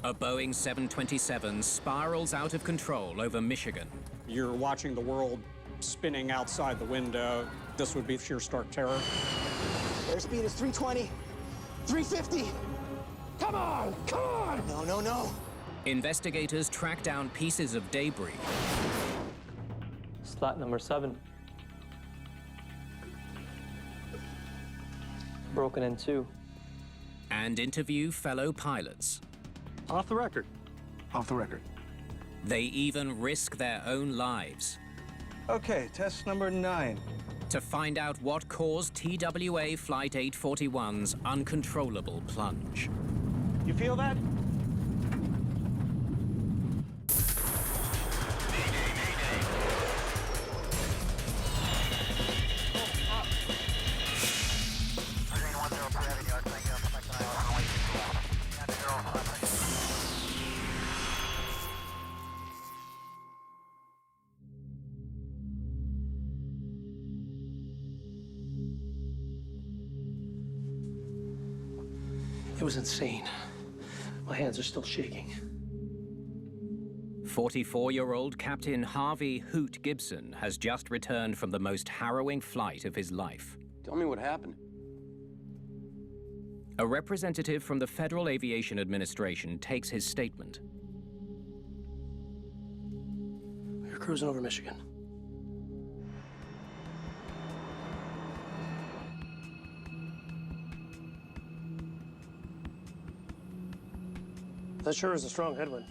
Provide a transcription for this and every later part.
A Boeing 727 spirals out of control over Michigan. You're watching the world spinning outside the window. This would be sheer stark terror. Airspeed is 320, 350. Come on, come on! No, no, no. Investigators track down pieces of debris. Slat number 7. Broken in two. And interview fellow pilots. Off the record. Off the record. They even risk their own lives. Okay, test number 9. To find out what caused TWA Flight 841's uncontrollable plunge. You feel that? It was insane. My hands are still shaking. 44-year-old Captain Harvey Hoot Gibson has just returned from the most harrowing flight of his life. Tell me what happened. A representative from the Federal Aviation Administration takes his statement. We were cruising over Michigan. That sure is a strong headwind.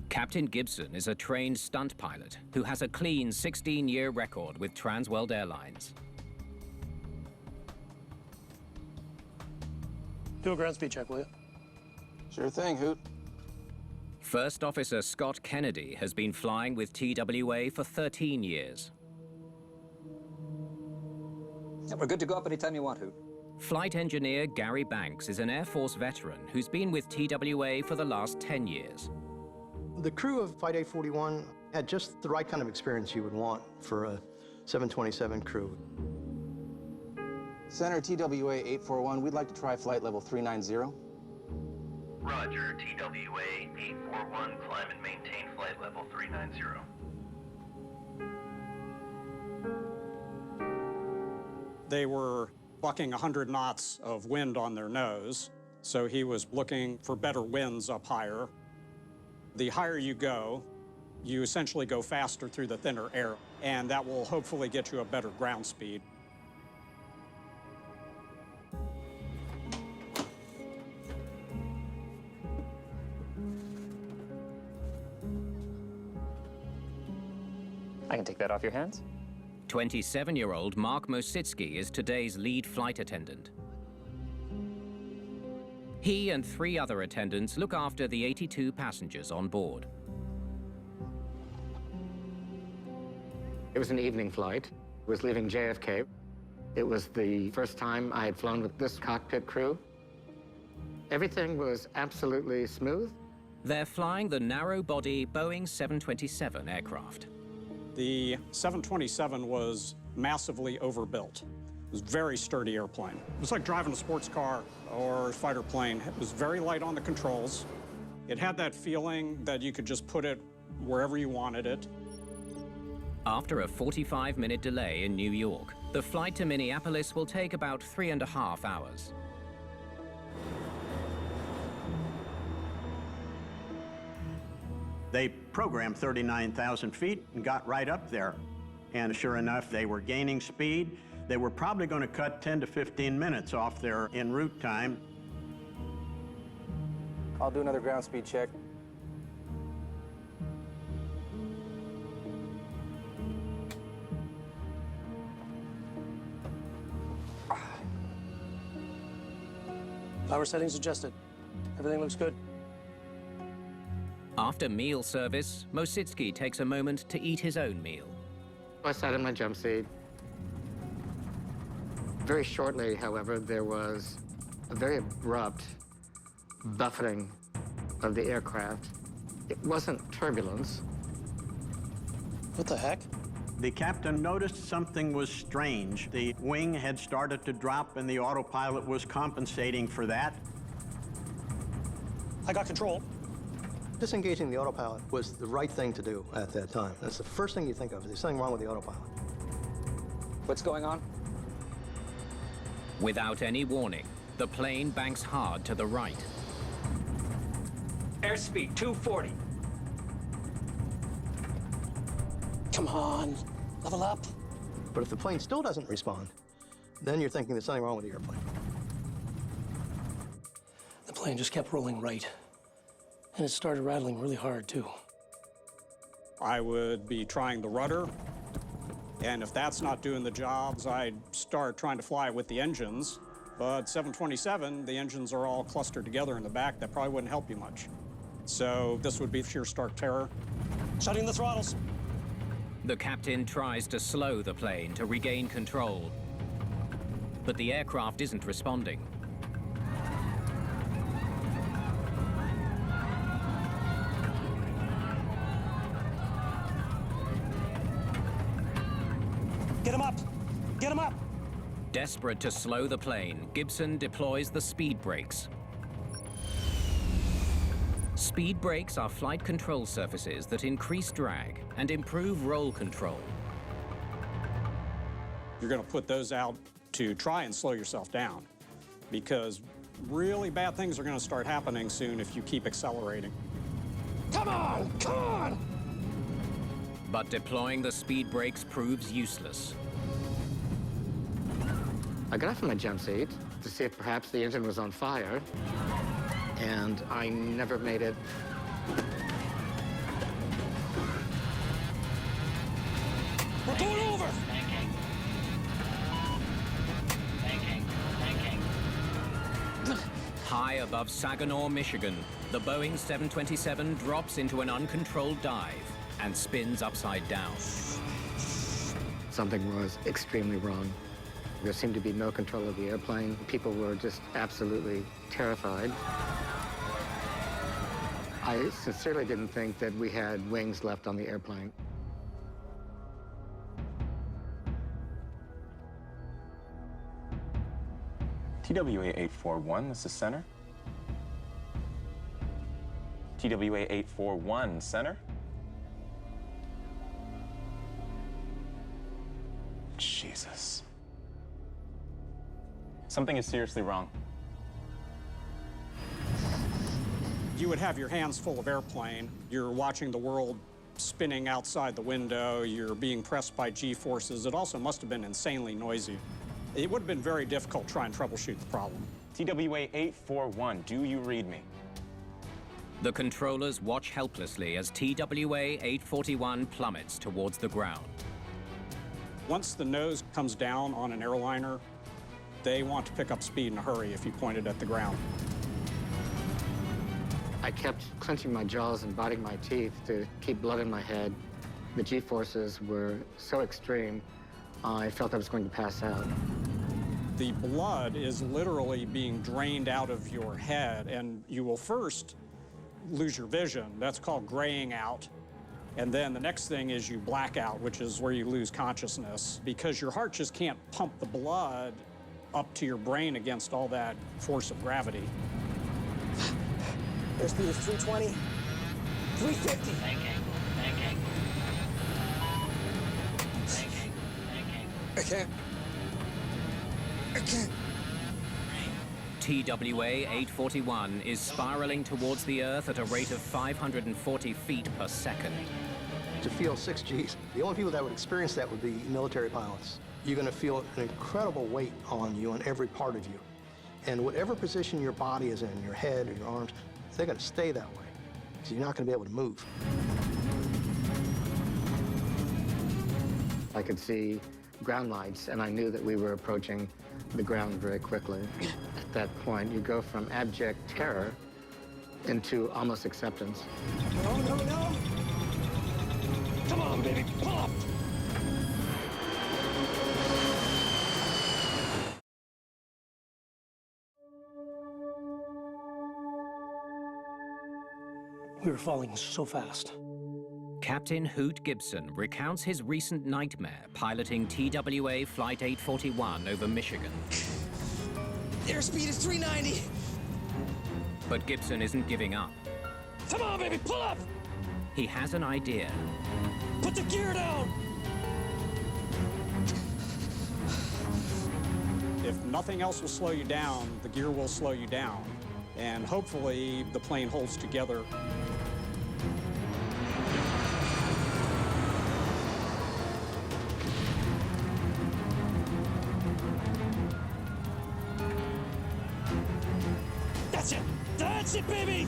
Captain Gibson is a trained stunt pilot who has a clean 16-year record with Transworld Airlines. Do a ground speed check, will you? Sure thing, Hoot. First Officer Scott Kennedy has been flying with TWA for 13 years. Yeah, we're good to go up anytime you want, Hoot. Flight engineer Gary Banks is an Air Force veteran who's been with TWA for the last 10 years. The crew of Flight 841 had just the right kind of experience you would want for a 727 crew. Center TWA 841, we'd like to try flight level 390. Roger, TWA 841, climb and maintain flight level 390. They were bucking 100 knots of wind on their nose, so he was looking for better winds up higher. The higher you go, you essentially go faster through the thinner air, and that will hopefully get you a better ground speed. I can take that off your hands. 27-year-old Mark Mositsky is today's lead flight attendant. He and 3 other attendants look after the 82 passengers on board. It was an evening flight. It was leaving JFK. It was the first time I had flown with this cockpit crew. Everything was absolutely smooth. They're flying the narrow-body Boeing 727 aircraft. The 727 was massively overbuilt. It was a very sturdy airplane. It was like driving a sports car or a fighter plane. It was very light on the controls. It had that feeling that you could just put it wherever you wanted it. After a 45-minute delay in New York, the flight to Minneapolis will take about 3.5 hours. They programmed 39,000 feet and got right up there. And sure enough, they were gaining speed. They were probably going to cut 10 to 15 minutes off their en route time. I'll do another ground speed check. Power settings adjusted. Everything looks good. After meal service, Mositsky takes a moment to eat his own meal. I sat in my jump seat. Very shortly, however, there was a very abrupt buffeting of the aircraft. It wasn't turbulence. What the heck? The captain noticed something was strange. The wing had started to drop, and the autopilot was compensating for that. I got control. Disengaging the autopilot was the right thing to do at that time. That's the first thing you think of. There's something wrong with the autopilot. What's going on? Without any warning, the plane banks hard to the right. Airspeed 240. Come on, level up. But if the plane still doesn't respond, then you're thinking there's something wrong with the airplane. The plane just kept rolling right. And it started rattling really hard, too. I would be trying the rudder, and if that's not doing the jobs, I'd start trying to fly with the engines. But 727, the engines are all clustered together in the back. That probably wouldn't help you much. So this would be sheer stark terror. Shutting the throttles. The captain tries to slow the plane to regain control, but the aircraft isn't responding. Get him up! Get him up! Desperate to slow the plane, Gibson deploys the speed brakes. Speed brakes are flight control surfaces that increase drag and improve roll control. You're going to put those out to try and slow yourself down, because really bad things are going to start happening soon if you keep accelerating. Come on! Come on! But deploying the speed brakes proves useless. I got off my jump seat to see if perhaps the engine was on fire, and I never made it. We're going over! High above Saginaw, Michigan, the Boeing 727 drops into an uncontrolled dive and spins upside down. Something was extremely wrong. There seemed to be no control of the airplane. People were just absolutely terrified. I sincerely didn't think that we had wings left on the airplane. TWA 841, this is center. TWA 841, center. Jesus. Something is seriously wrong. You would have your hands full of airplane. You're watching the world spinning outside the window. You're being pressed by G-forces. It also must have been insanely noisy. It would have been very difficult trying to troubleshoot the problem. TWA 841, do you read me? The controllers watch helplessly as TWA 841 plummets towards the ground. Once the nose comes down on an airliner, they want to pick up speed in a hurry if you point it at the ground. I kept clenching my jaws and biting my teeth to keep blood in my head. The G-forces were so extreme, I felt I was going to pass out. The blood is literally being drained out of your head, and you will first lose your vision. That's called graying out. And then the next thing is you black out, which is where you lose consciousness, because your heart just can't pump the blood up to your brain against all that force of gravity. Airspeed is 320, 350. I can't. TWA 841 is spiraling towards the Earth at a rate of 540 feet per second. To feel 6 Gs, the only people that would experience that would be military pilots. You're going to feel an incredible weight on you, on every part of you. And whatever position your body is in, your head or your arms, they're going to stay that way, because you're not going to be able to move. I could see ground lights, and I knew that we were approaching the ground very quickly. At that point, you go from abject terror into almost acceptance. No, no, no! Come on, baby, pull up! We were falling so fast. Captain Hoot Gibson recounts his recent nightmare piloting TWA Flight 841 over Michigan. Airspeed is 390. But Gibson isn't giving up. Come on, baby, pull up! He has an idea. Put the gear down! If nothing else will slow you down, the gear will slow you down. And hopefully the plane holds together. That's it! That's it, baby!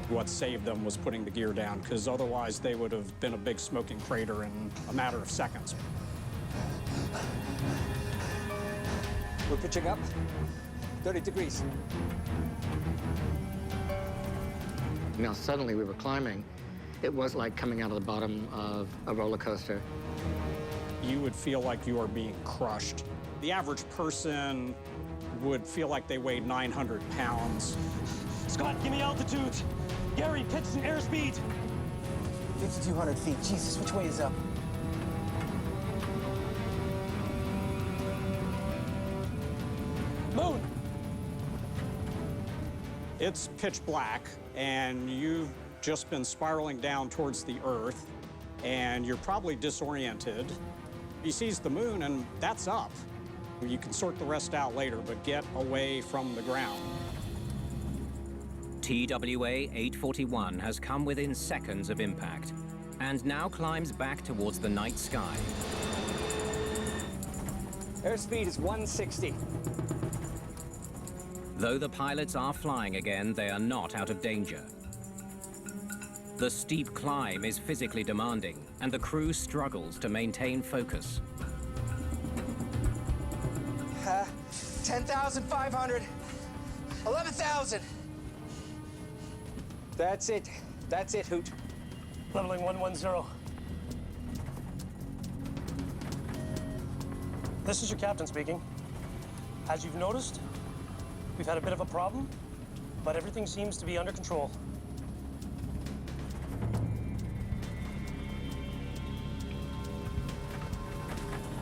What saved them was putting the gear down, because otherwise they would have been a big smoking crater in a matter of seconds. We're pitching up. 30 degrees. Now, suddenly we were climbing. It was like coming out of the bottom of a roller coaster. You would feel like you are being crushed. The average person would feel like they weighed 900 pounds. Scott, give me altitudes. Gary, pitch and airspeed. 5,200 feet. Jesus, which way is up? Moon! It's pitch black, and you've just been spiraling down towards the Earth, and you're probably disoriented. He sees the moon, and that's up. You can sort the rest out later, but get away from the ground. TWA 841 has come within seconds of impact and now climbs back towards the night sky. Airspeed is 160. Though the pilots are flying again, they are not out of danger. The steep climb is physically demanding, and the crew struggles to maintain focus. 10,500. 11,000. That's it. That's it, Hoot. Leveling 110. This is your captain speaking. As you've noticed, we've had a bit of a problem, but everything seems to be under control.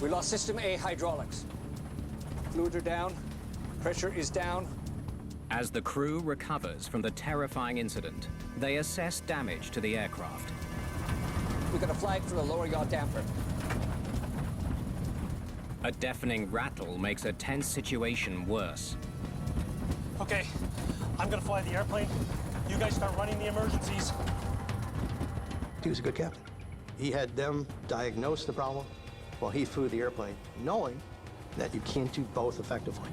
We lost System A hydraulics. Fluids are down. Pressure is down. As the crew recovers from the terrifying incident, they assess damage to the aircraft. We got a flag for the lower yaw damper. A deafening rattle makes a tense situation worse. Okay, I'm gonna fly the airplane. You guys start running the emergencies. He was a good captain. He had them diagnose the problem while he flew the airplane, knowing that you can't do both effectively.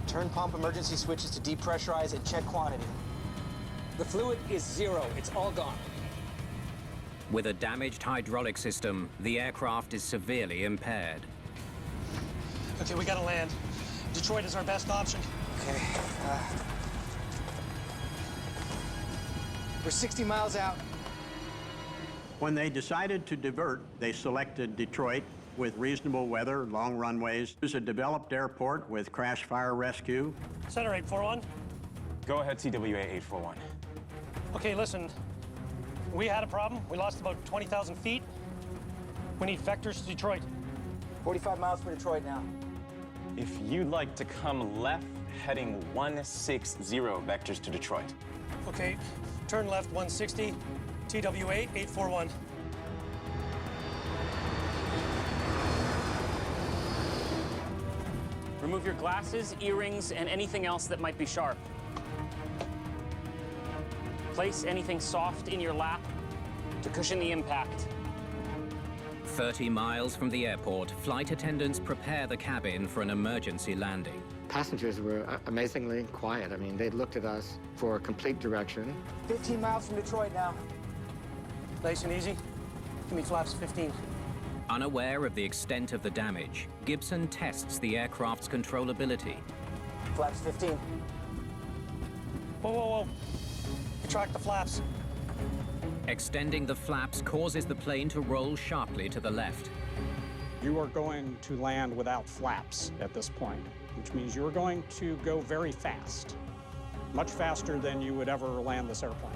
Turn pump emergency switches to depressurize and check quantity. The fluid is 0. It's all gone. With a damaged hydraulic system, the aircraft is severely impaired. Okay, we gotta land. Detroit is our best option. Okay. We're 60 miles out. When they decided to divert, they selected Detroit with reasonable weather, long runways. It was a developed airport with crash fire rescue. Center 841. Go ahead, TWA 841. Okay, listen. We had a problem. We lost about 20,000 feet. We need vectors to Detroit. 45 miles from Detroit now. If you'd like to come left, heading 160 vectors to Detroit. Okay, turn left 160, TWA 841. Remove your glasses, earrings, and anything else that might be sharp. Place anything soft in your lap to cushion the impact. 30 miles from the airport, flight attendants prepare the cabin for an emergency landing. Passengers were amazingly quiet. I mean, they looked at us for complete direction. 15 miles from Detroit now. Nice and easy. Give me flaps 15. Unaware of the extent of the damage, Gibson tests the aircraft's controllability. Flaps 15. Whoa, whoa, whoa. Retract the flaps. Extending the flaps causes the plane to roll sharply to the left. You are going to land without flaps at this point, which means you're going to go very fast. Much faster than you would ever land this airplane.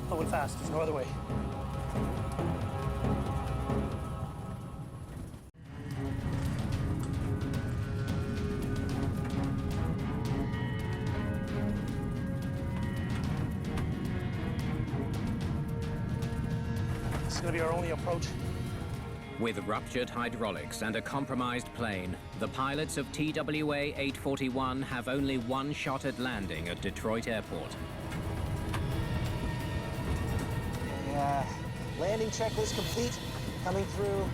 Going fast, there's no other way. It's gonna be our only approach. With ruptured hydraulics and a compromised plane, the pilots of TWA 841 have only one shot at landing at Detroit Airport. Landing checklist complete. Coming through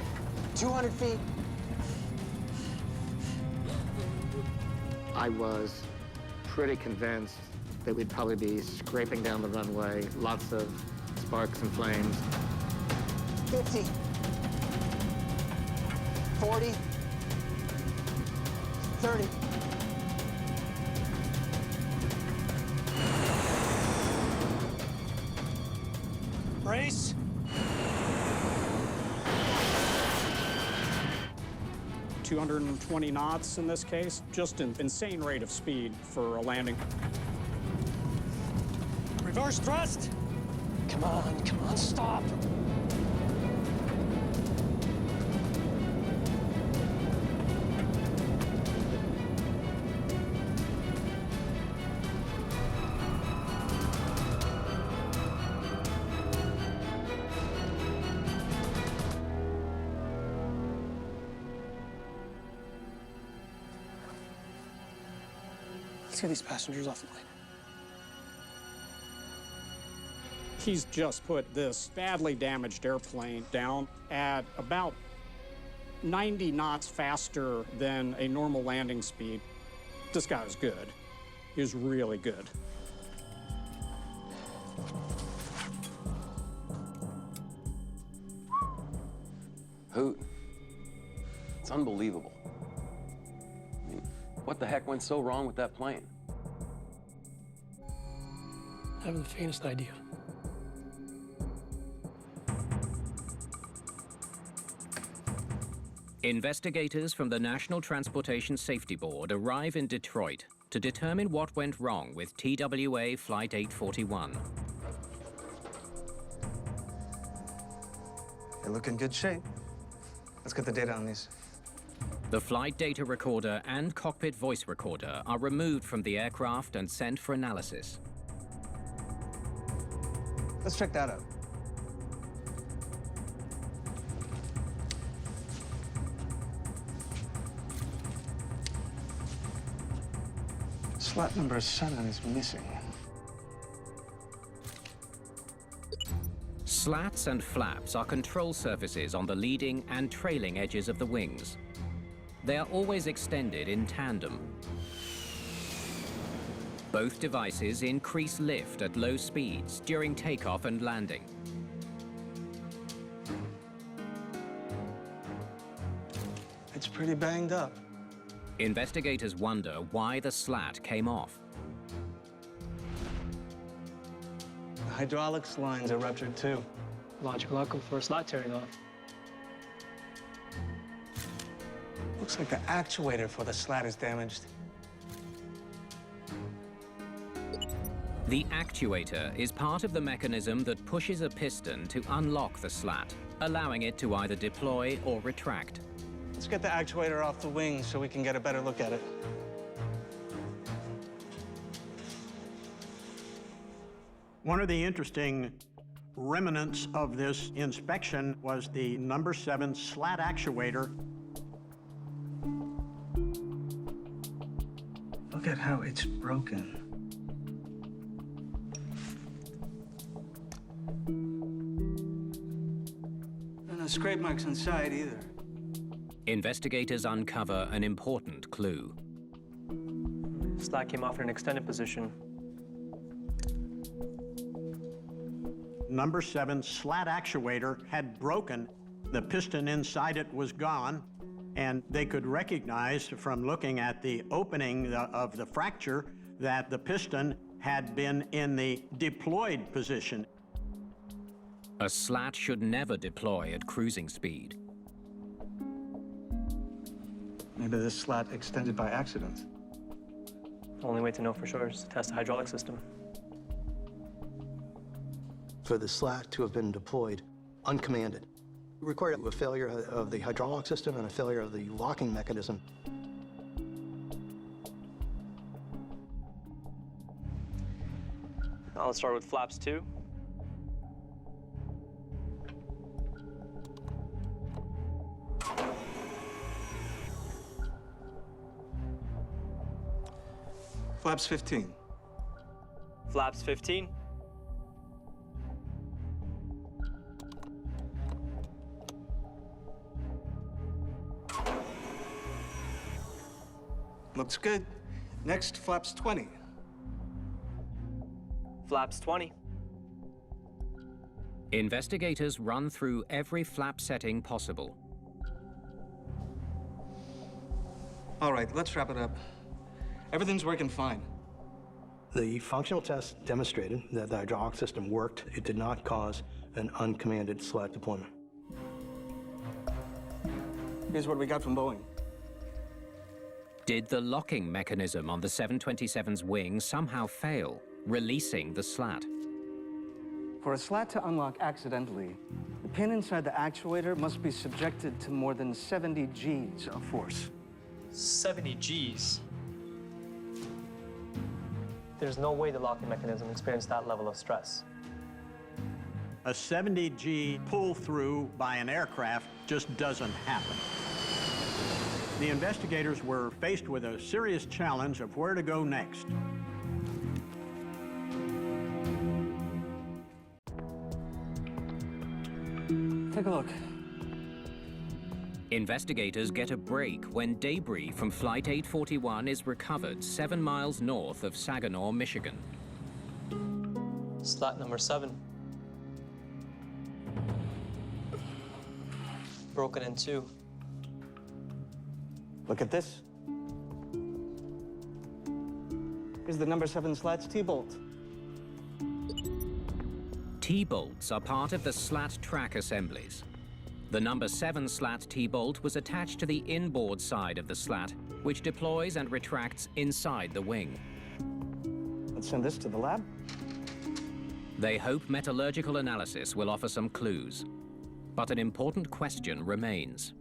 200 feet. I was pretty convinced that we'd probably be scraping down the runway, lots of sparks and flames. 50. 40. 30. Brace. $220 knots in this case. Just an insane rate of speed for a landing. Reverse thrust. Come on, stop. Let's get these passengers off the plane. He's just put this badly damaged airplane down at about 90 knots faster than a normal landing speed. This guy was good. He was really good. Hoot. It's unbelievable. I mean, what the heck went so wrong with that plane? I haven't the faintest idea. Investigators from the National Transportation Safety Board arrive in Detroit to determine what went wrong with TWA Flight 841. They look in good shape. Let's get the data on these. The flight data recorder and cockpit voice recorder are removed from the aircraft and sent for analysis. Let's check that out. Slat number 7 is missing. Slats and flaps are control surfaces on the leading and trailing edges of the wings. They are always extended in tandem. Both devices increase lift at low speeds during takeoff and landing. It's pretty banged up. Investigators wonder why the slat came off. The hydraulics lines are ruptured too. Logical outcome for a slat tearing off. Looks like the actuator for the slat is damaged. The actuator is part of the mechanism that pushes a piston to unlock the slat, allowing it to either deploy or retract. Let's get the actuator off the wing so we can get a better look at it. One of the interesting remnants of this inspection was the number 7 slat actuator. Look at how it's broken. And no scrape marks inside either. Investigators uncover an important clue. Slat came off in an extended position. Number 7 slat actuator had broken. The piston inside it was gone, and they could recognize from looking at the opening of the fracture that the piston had been in the deployed position. A slat should never deploy at cruising speed. Maybe this slat extended by accident. The only way to know for sure is to test the hydraulic system. For the slat to have been deployed uncommanded, it required a failure of the hydraulic system and a failure of the locking mechanism. Now let's start with flaps 2. Flaps 15. Flaps 15. Looks good. Next, flaps 20. Flaps 20. Investigators run through every flap setting possible. All right, let's wrap it up. Everything's working fine. The functional test demonstrated that the hydraulic system worked. It did not cause an uncommanded slat deployment. Here's what we got from Boeing. Did the locking mechanism on the 727's wing somehow fail, releasing the slat? For a slat to unlock accidentally, the pin inside the actuator must be subjected to more than 70 Gs of force. 70 Gs. There's no way the locking mechanism experienced that level of stress. A 70G pull-through by an aircraft just doesn't happen. The investigators were faced with a serious challenge of where to go next. Take a look. Investigators get a break when debris from Flight 841 is recovered 7 miles north of Saginaw, Michigan. Slat number 7. Broken in two. Look at this. Here's the number 7 slat's T-bolt. T-bolts are part of the slat track assemblies. The number 7 slat T-bolt was attached to the inboard side of the slat, which deploys and retracts inside the wing. Let's send this to the lab. They hope metallurgical analysis will offer some clues. But an important question remains.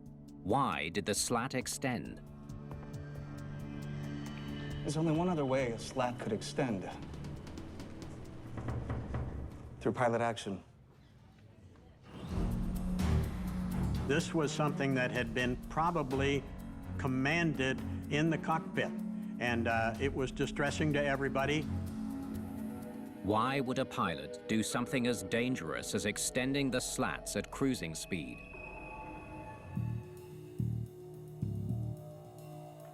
Why did the slat extend? There's only one other way a slat could extend. Through pilot action. This was something that had been probably commanded in the cockpit, and it was distressing to everybody. Why would a pilot do something as dangerous as extending the slats at cruising speed?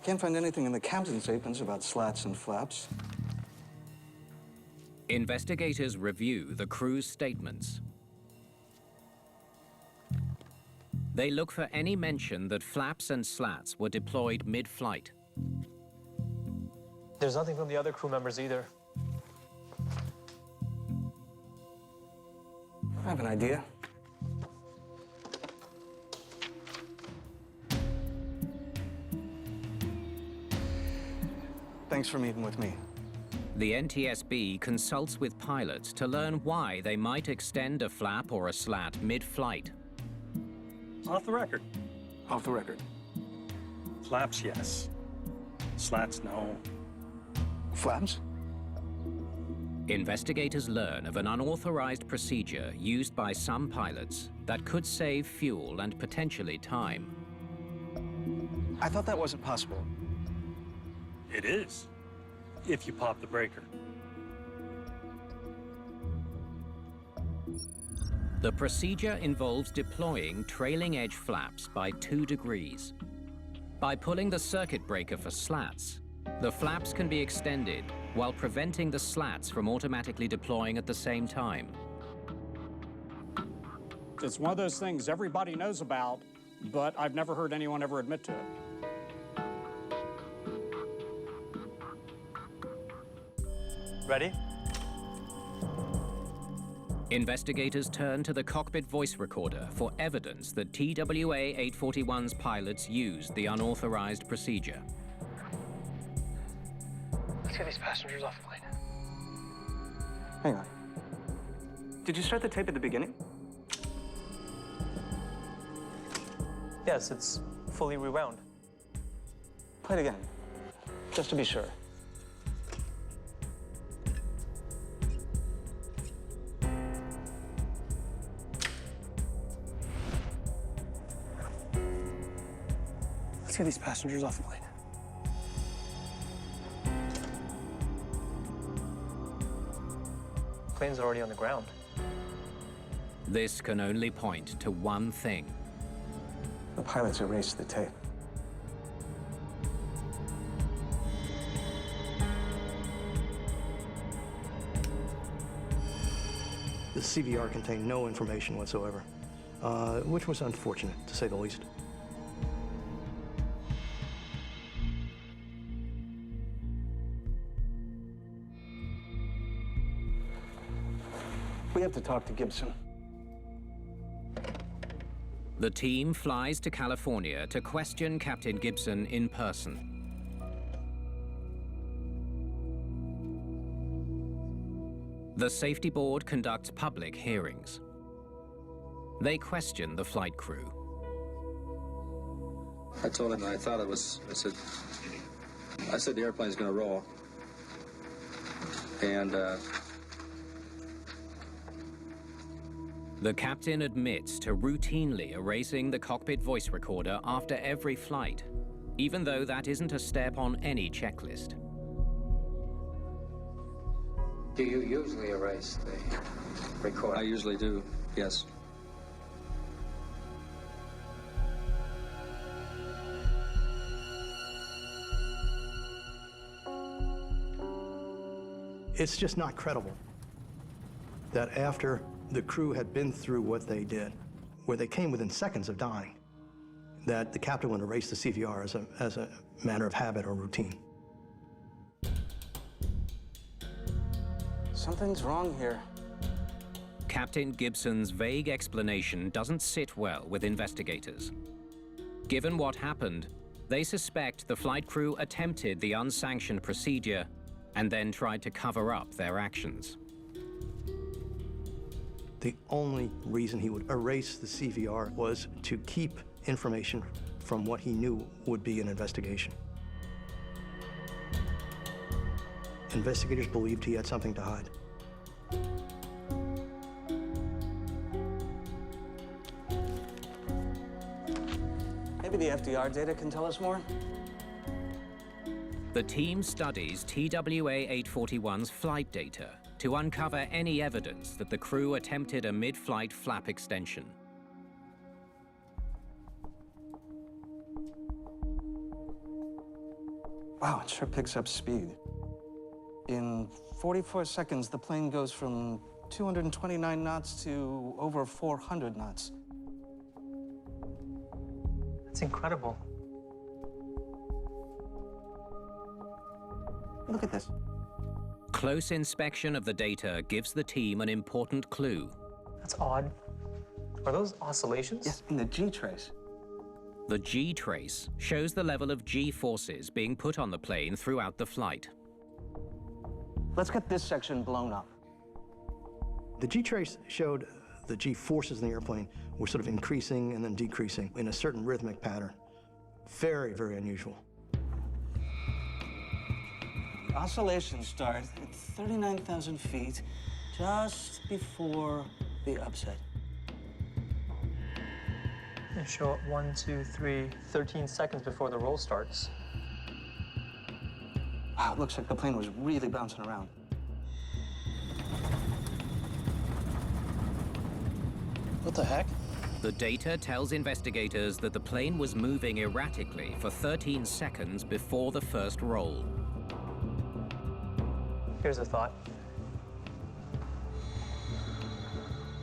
Can't find anything in the captain's statements about slats and flaps. Investigators review the crew's statements. They look for any mention that flaps and slats were deployed mid-flight. There's nothing from the other crew members either. I have an idea. Thanks for meeting with me. The NTSB consults with pilots to learn why they might extend a flap or a slat mid-flight. Off the record. Off the record. Flaps, yes. Slats, no. Flaps? Investigators learn of an unauthorized procedure used by some pilots that could save fuel and potentially time. I thought that wasn't possible. It is, if you pop the breaker. The procedure involves deploying trailing edge flaps by 2 degrees. By pulling the circuit breaker for slats, the flaps can be extended while preventing the slats from automatically deploying at the same time. It's one of those things everybody knows about, but I've never heard anyone ever admit to it. Ready? Investigators turn to the cockpit voice recorder for evidence that TWA 841's pilots used the unauthorized procedure. Let's get these passengers off the plane. Hang on. Did you start the tape at the beginning? Yes, it's fully rewound. Play it again, just to be sure. Let's get these passengers off the plane. planes are already on the ground. This can only point to one thing. The pilots erased the tape. The CVR contained no information whatsoever, which was unfortunate, to say the least. We have to talk to Gibson. The team flies to California to question Captain Gibson in person. The safety board conducts public hearings. They question the flight crew. I told him that I thought it was, I said the airplane's going to roll. And the captain admits to routinely erasing the cockpit voice recorder after every flight, even though that isn't a step on any checklist. Do you usually erase the recorder? I usually do, yes. It's just not credible that after the crew had been through what they did, where they came within seconds of dying, that the captain would erase the CVR as a matter of habit or routine. Something's wrong here. Captain Gibson's vague explanation doesn't sit well with investigators. Given what happened, they suspect the flight crew attempted the unsanctioned procedure and then tried to cover up their actions. The only reason he would erase the CVR was to keep information from what he knew would be an investigation. Investigators believed he had something to hide. Maybe the FDR data can tell us more? The team studies TWA 841's flight data to uncover any evidence that the crew attempted a mid-flight flap extension. Wow, it sure picks up speed. In 44 seconds, the plane goes from 229 knots to over 400 knots. That's incredible. Look at this. Close inspection of the data gives the team an important clue. That's odd. Are those oscillations? Yes, in the G-trace. The G-trace shows the level of G forces being put on the plane throughout the flight. Let's get this section blown up. The G-trace showed the G forces in the airplane were sort of increasing and then decreasing in a certain rhythmic pattern. Very, very unusual. Oscillations start at 39,000 feet, just before the upset. They show up 1, 2, 3, 13 seconds before the roll starts. Wow, it looks like the plane was really bouncing around. What the heck? The data tells investigators that the plane was moving erratically for 13 seconds before the first roll. Here's a thought.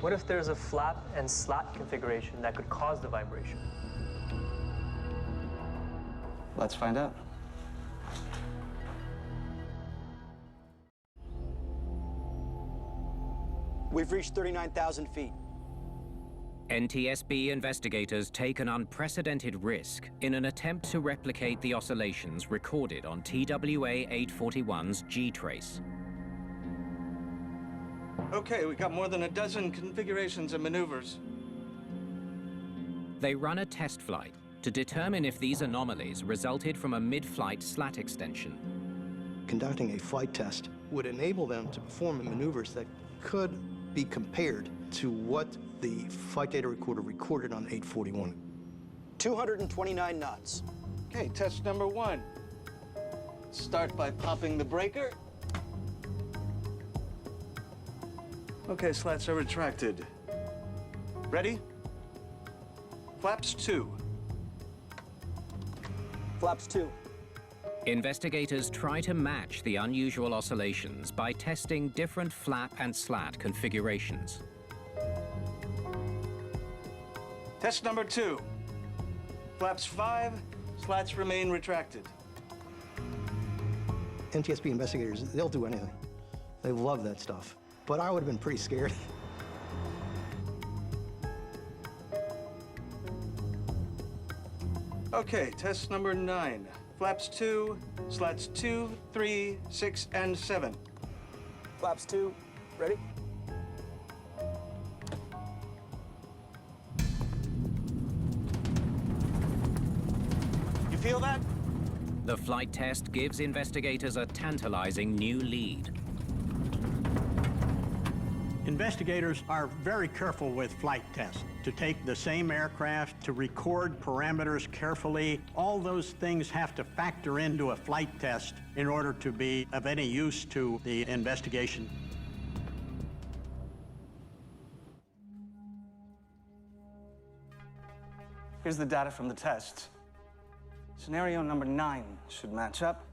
What if there's a flap and slat configuration that could cause the vibration? Let's find out. We've reached 39,000 feet. NTSB investigators take an unprecedented risk in an attempt to replicate the oscillations recorded on TWA 841's G-trace. Okay, we got more than a dozen configurations and maneuvers. They run a test flight to determine if these anomalies resulted from a mid-flight slat extension. Conducting a flight test would enable them to perform maneuvers that could be compared to what the flight data recorder recorded on 841. 229 knots. Okay, test number 1. Start by popping the breaker. Okay, slats are retracted. Ready? Flaps 2. Flaps 2. Investigators try to match the unusual oscillations by testing different flap and slat configurations. Test number 2. Flaps 5, slats remain retracted. NTSB investigators, they'll do anything. They love that stuff. But I would have been pretty scared. Okay, test number 9. Flaps 2, slats 2, 3, 6, and 7. Flaps 2, ready? You feel that? The flight test gives investigators a tantalizing new lead. Investigators are very careful with flight tests to take the same aircraft, to record parameters carefully. All those things have to factor into a flight test in order to be of any use to the investigation. Here's the data from the test. Scenario number 9 should match up.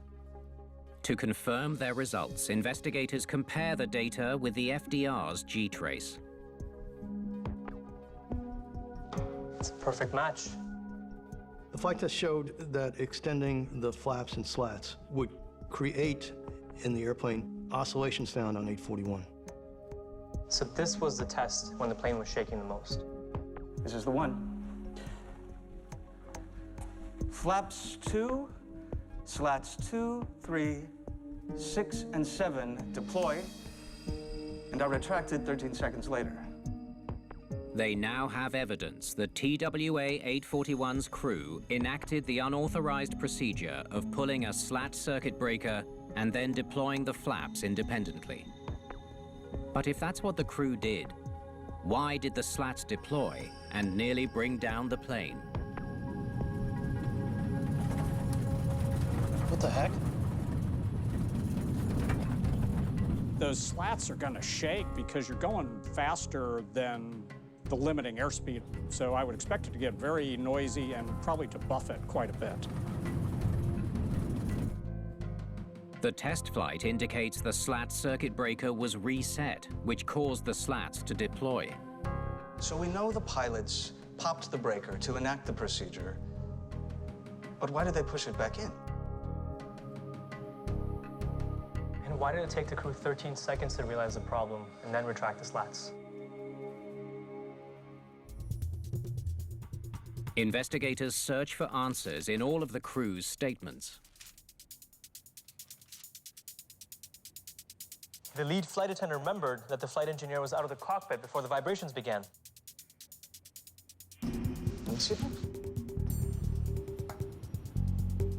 To confirm their results, investigators compare the data with the FDR's G-trace. It's a perfect match. The flight test showed that extending the flaps and slats would create in the airplane oscillations found on 841. So this was the test when the plane was shaking the most. This is the one. Flaps 2, slats 2, 3, 6, and 7 deploy and are retracted 13 seconds later. They now have evidence that TWA 841's crew enacted the unauthorized procedure of pulling a slat circuit breaker and then deploying the flaps independently. But if that's what the crew did, why did the slats deploy and nearly bring down the plane? What the heck? Those slats are going to shake because you're going faster than the limiting airspeed. So I would expect it to get very noisy and probably to buffet quite a bit. The test flight indicates the slat circuit breaker was reset, which caused the slats to deploy. So we know the pilots popped the breaker to enact the procedure, but why did they push it back in? And why did it take the crew 13 seconds to realize the problem and then retract the slats? Investigators search for answers in all of the crew's statements. The lead flight attendant remembered that the flight engineer was out of the cockpit before the vibrations began. Let me see that.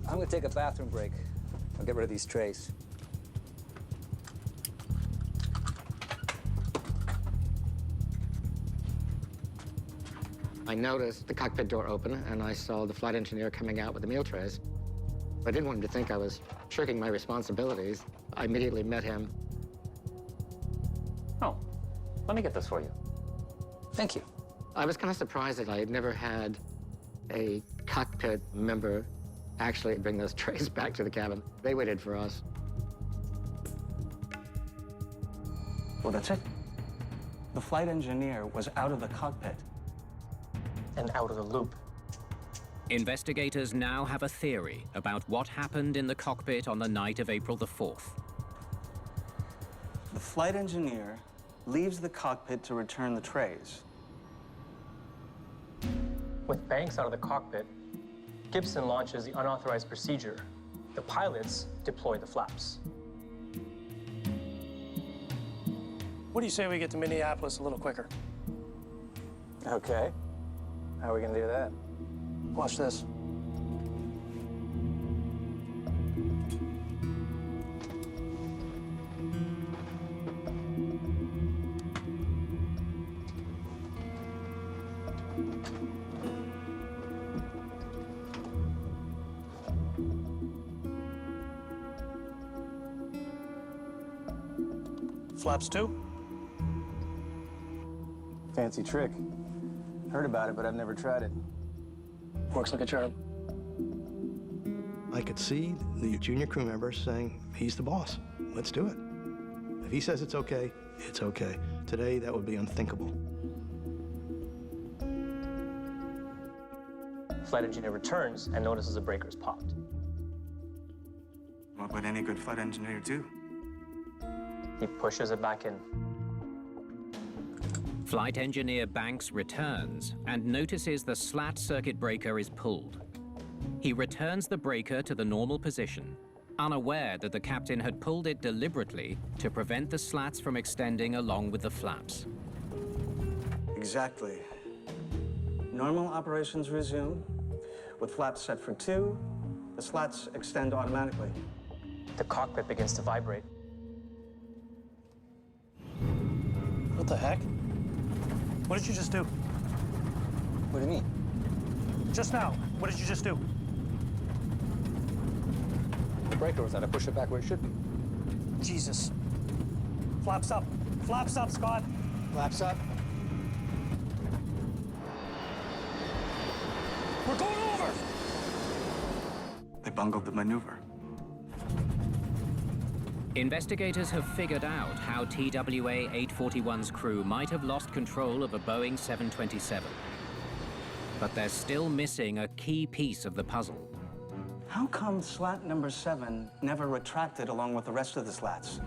I'm going to take a bathroom break. I'll get rid of these trays. I noticed the cockpit door open, and I saw the flight engineer coming out with the meal trays. I didn't want him to think I was shirking my responsibilities. I immediately met him. Oh, let me get this for you. Thank you. I was kind of surprised that I had never had a cockpit member actually bring those trays back to the cabin. They waited for us. Well, that's it. The flight engineer was out of the cockpit. And out of the loop. Investigators now have a theory about what happened in the cockpit on the night of April the 4th. The flight engineer leaves the cockpit to return the trays. With Banks out of the cockpit, Gibson launches the unauthorized procedure. The pilots deploy the flaps. What do you say we get to Minneapolis a little quicker? Okay. How are we going to do that? Watch this. Flaps 2. Fancy trick. Heard about it, but I've never tried it. Works like a charm. I could see the junior crew members saying, he's the boss. Let's do it. If he says it's okay, it's okay. Today, that would be unthinkable. Flight engineer returns and notices the breaker's popped. What would any good flight engineer do? He pushes it back in. Flight engineer Banks returns and notices the slat circuit breaker is pulled. He returns the breaker to the normal position, unaware that the captain had pulled it deliberately to prevent the slats from extending along with the flaps. Exactly. Normal operations resume. With flaps set for 2, the slats extend automatically. The cockpit begins to vibrate. What the heck? What did you just do? What do you mean? Just now, what did you just do? The breaker was out. I pushed it back where it should be. Jesus. Flaps up. Flaps up, Scott. Flaps up. We're going over! They bungled the maneuver. Investigators have figured out how TWA 841's crew might have lost control of a Boeing 727. But they're still missing a key piece of the puzzle. How come slat number 7 never retracted along with the rest of the slats?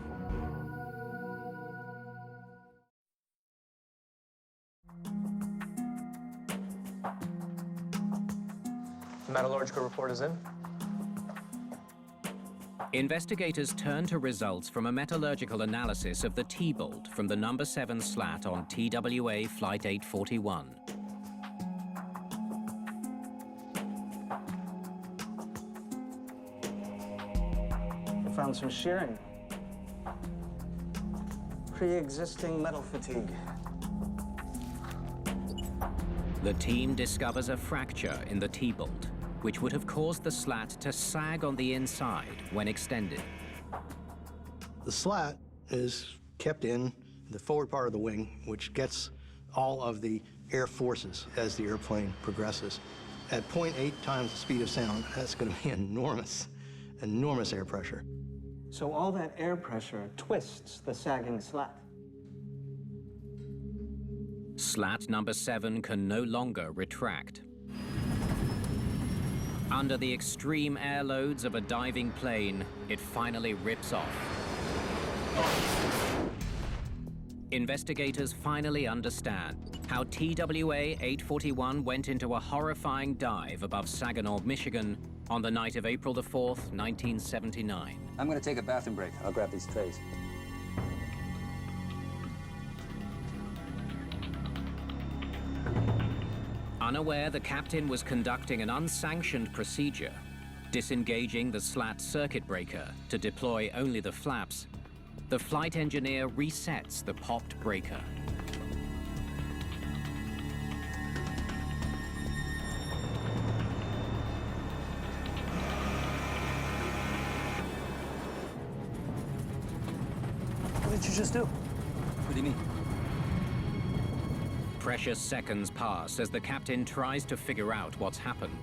The metallurgical report is in. Investigators turn to results from a metallurgical analysis of the T-bolt from the number 7 slat on TWA Flight 841. We found some shearing. Pre-existing metal fatigue. The team discovers a fracture in the T-bolt, which would have caused the slat to sag on the inside when extended. The slat is kept in the forward part of the wing, which gets all of the air forces as the airplane progresses. At 0.8 times the speed of sound, that's going to be enormous, enormous air pressure. So all that air pressure twists the sagging slat. Slat number 7 can no longer retract. Under the extreme air loads of a diving plane, it finally rips off. Investigators finally understand how TWA 841 went into a horrifying dive above Saginaw, Michigan on the night of April the 4th, 1979. I'm going to take a bathroom break. I'll grab these trays. Unaware the captain was conducting an unsanctioned procedure, disengaging the slat circuit breaker to deploy only the flaps, the flight engineer resets the popped breaker. What did you just do? What do you mean? Precious seconds pass as the captain tries to figure out what's happened.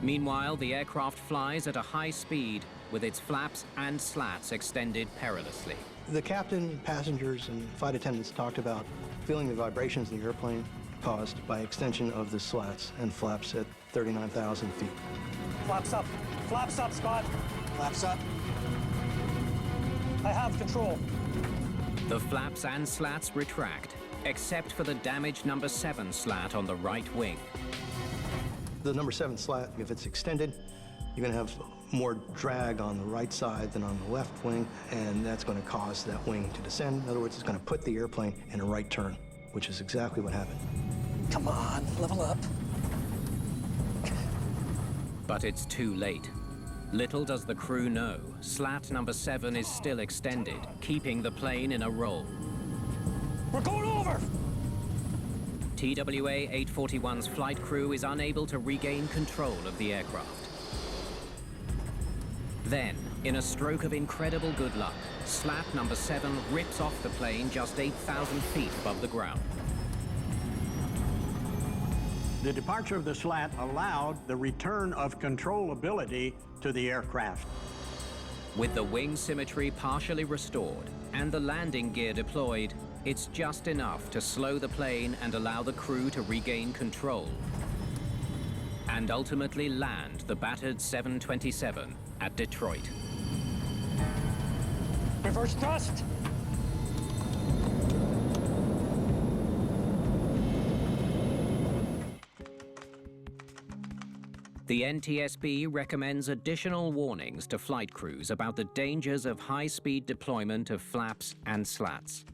Meanwhile, the aircraft flies at a high speed with its flaps and slats extended perilously. The captain, passengers, and flight attendants talked about feeling the vibrations in the airplane caused by extension of the slats and flaps at 39,000 feet. Flaps up. Flaps up, Scott. Flaps up. I have control. The flaps and slats retract, except for the damaged number 7 slat on the right wing. The number 7 slat, if it's extended, you're going to have more drag on the right side than on the left wing, and that's going to cause that wing to descend. In other words, it's going to put the airplane in a right turn, which is exactly what happened. Come on, level up. But it's too late. Little does the crew know, slat number 7 is still extended, keeping the plane in a roll. We're going over! TWA 841's flight crew is unable to regain control of the aircraft. Then, in a stroke of incredible good luck, slat number 7 rips off the plane just 8,000 feet above the ground. The departure of the slat allowed the return of controllability to the aircraft. With the wing symmetry partially restored and the landing gear deployed, it's just enough to slow the plane and allow the crew to regain control and ultimately land the battered 727 at Detroit. Reverse thrust! The NTSB recommends additional warnings to flight crews about the dangers of high-speed deployment of flaps and slats.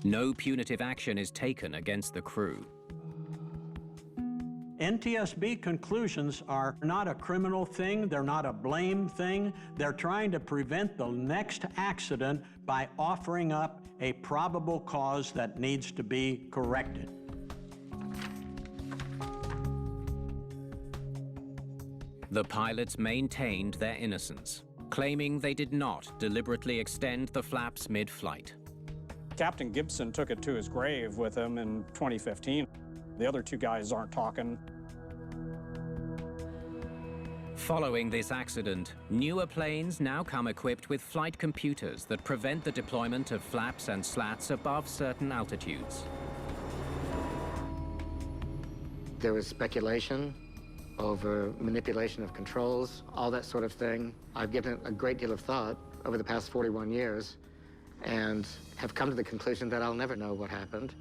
No punitive action is taken against the crew. NTSB conclusions are not a criminal thing, they're not a blame thing. They're trying to prevent the next accident by offering up a probable cause that needs to be corrected. The pilots maintained their innocence, claiming they did not deliberately extend the flaps mid-flight. Captain Gibson took it to his grave with him in 2015. The other two guys aren't talking. Following this accident, newer planes now come equipped with flight computers that prevent the deployment of flaps and slats above certain altitudes. There was speculation over manipulation of controls, all that sort of thing. I've given it a great deal of thought over the past 41 years and have come to the conclusion that I'll never know what happened.